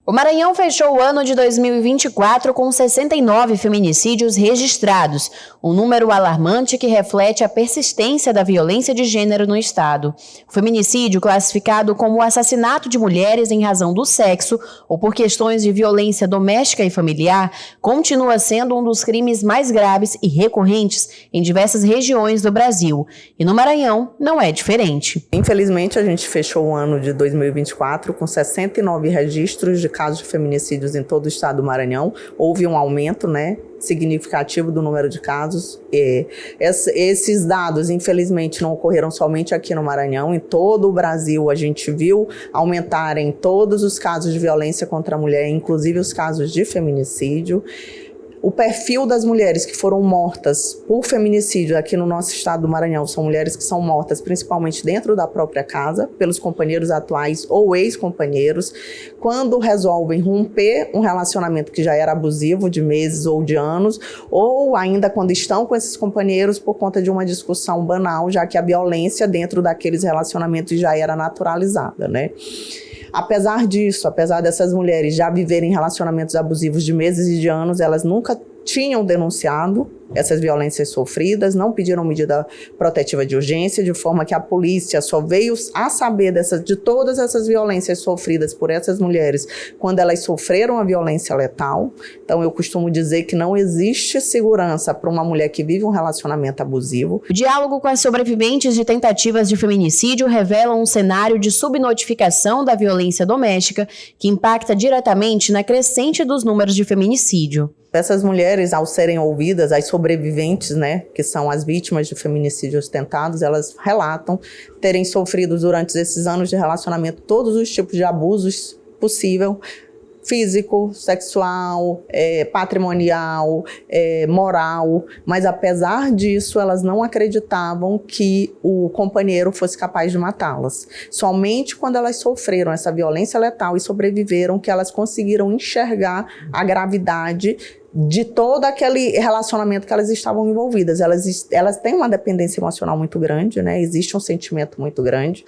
O Maranhão fechou o ano de 2024 com 69 feminicídios registrados, um número alarmante que reflete a persistência da violência de gênero no estado. O feminicídio, classificado como assassinato de mulheres em razão do sexo ou por questões de violência doméstica e familiar, continua sendo um dos crimes mais graves e recorrentes em diversas regiões do Brasil. E no Maranhão não é diferente. Infelizmente, a gente fechou o ano de 2024 com 69 registros de casos de feminicídios em todo o estado do Maranhão. Houve um aumento, significativo do número de casos. Esses dados, infelizmente, não ocorreram somente aqui no Maranhão. Em todo o Brasil, a gente viu aumentarem todos os casos de violência contra a mulher, inclusive os casos de feminicídio. O perfil das mulheres que foram mortas por feminicídio aqui no nosso estado do Maranhão são mulheres que são mortas principalmente dentro da própria casa, pelos companheiros atuais ou ex-companheiros, quando resolvem romper um relacionamento que já era abusivo de meses ou de anos, ou ainda quando estão com esses companheiros por conta de uma discussão banal, já que a violência dentro daqueles relacionamentos já era naturalizada, Apesar disso, apesar dessas mulheres já viverem relacionamentos abusivos de meses e de anos, elas nunca tinham denunciado essas violências sofridas, não pediram medida protetiva de urgência, de forma que a polícia só veio a saber de todas essas violências sofridas por essas mulheres quando elas sofreram a violência letal. Então, eu costumo dizer que não existe segurança para uma mulher que vive um relacionamento abusivo. O diálogo com as sobreviventes de tentativas de feminicídio revela um cenário de subnotificação da violência doméstica que impacta diretamente na crescente dos números de feminicídio. Essas mulheres, ao serem ouvidas, as sobreviventes, que são as vítimas de feminicídios tentados, elas relatam terem sofrido durante esses anos de relacionamento todos os tipos de abusos possíveis, físico, sexual, patrimonial, moral, mas apesar disso, elas não acreditavam que o companheiro fosse capaz de matá-las. Somente quando elas sofreram essa violência letal e sobreviveram que elas conseguiram enxergar a gravidade de todo aquele relacionamento que elas estavam envolvidas. Elas têm uma dependência emocional muito grande, existe um sentimento muito grande,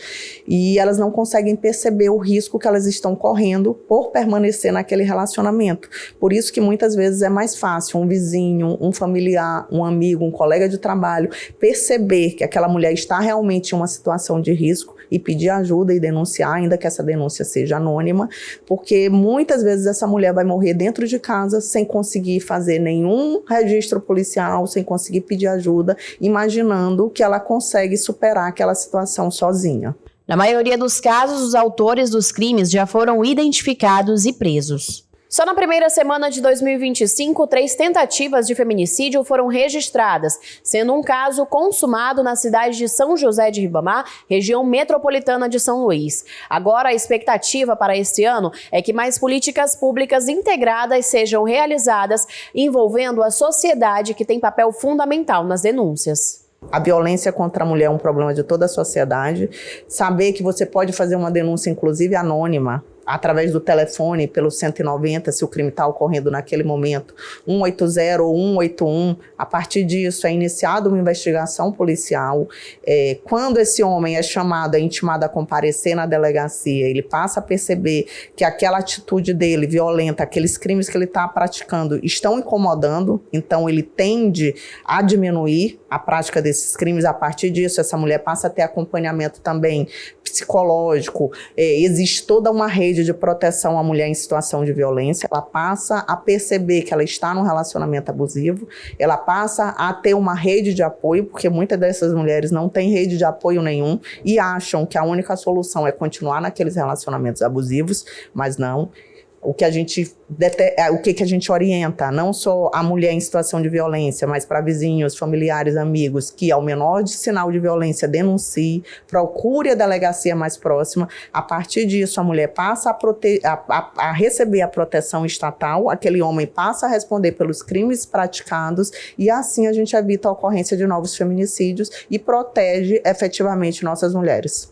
e elas não conseguem perceber o risco que elas estão correndo por permanecer naquele relacionamento. Por isso que muitas vezes é mais fácil um vizinho, um familiar, um amigo, um colega de trabalho perceber que aquela mulher está realmente em uma situação de risco e pedir ajuda e denunciar, ainda que essa denúncia seja anônima, porque muitas vezes essa mulher vai morrer dentro de casa sem conseguir fazer nenhum registro policial, sem conseguir pedir ajuda, imaginando que ela consegue superar aquela situação sozinha. Na maioria dos casos, os autores dos crimes já foram identificados e presos. Só na primeira semana de 2025, 3 tentativas de feminicídio foram registradas, sendo um caso consumado na cidade de São José de Ribamar, região metropolitana de São Luís. Agora, a expectativa para este ano é que mais políticas públicas integradas sejam realizadas, envolvendo a sociedade, que tem papel fundamental nas denúncias. A violência contra a mulher é um problema de toda a sociedade. Saber que você pode fazer uma denúncia, inclusive anônima, através do telefone, pelo 190, se o crime está ocorrendo naquele momento, 180 ou 181, a partir disso é iniciada uma investigação policial. Quando esse homem é chamado, é intimado a comparecer na delegacia, ele passa a perceber que aquela atitude dele violenta, aqueles crimes que ele está praticando estão incomodando, então ele tende a diminuir a prática desses crimes. A partir disso, essa mulher passa a ter acompanhamento também psicológico, existe toda uma rede de proteção à mulher em situação de violência. Ela passa a perceber que ela está num relacionamento abusivo, ela passa a ter uma rede de apoio, porque muitas dessas mulheres não têm rede de apoio nenhum e acham que a única solução é continuar naqueles relacionamentos abusivos, mas não. O que a gente orienta, não só a mulher em situação de violência, mas para vizinhos, familiares, amigos, que ao menor sinal de violência denuncie, procure a delegacia mais próxima. A partir disso, a mulher passa a receber a proteção estatal, aquele homem passa a responder pelos crimes praticados e assim a gente evita a ocorrência de novos feminicídios e protege efetivamente nossas mulheres.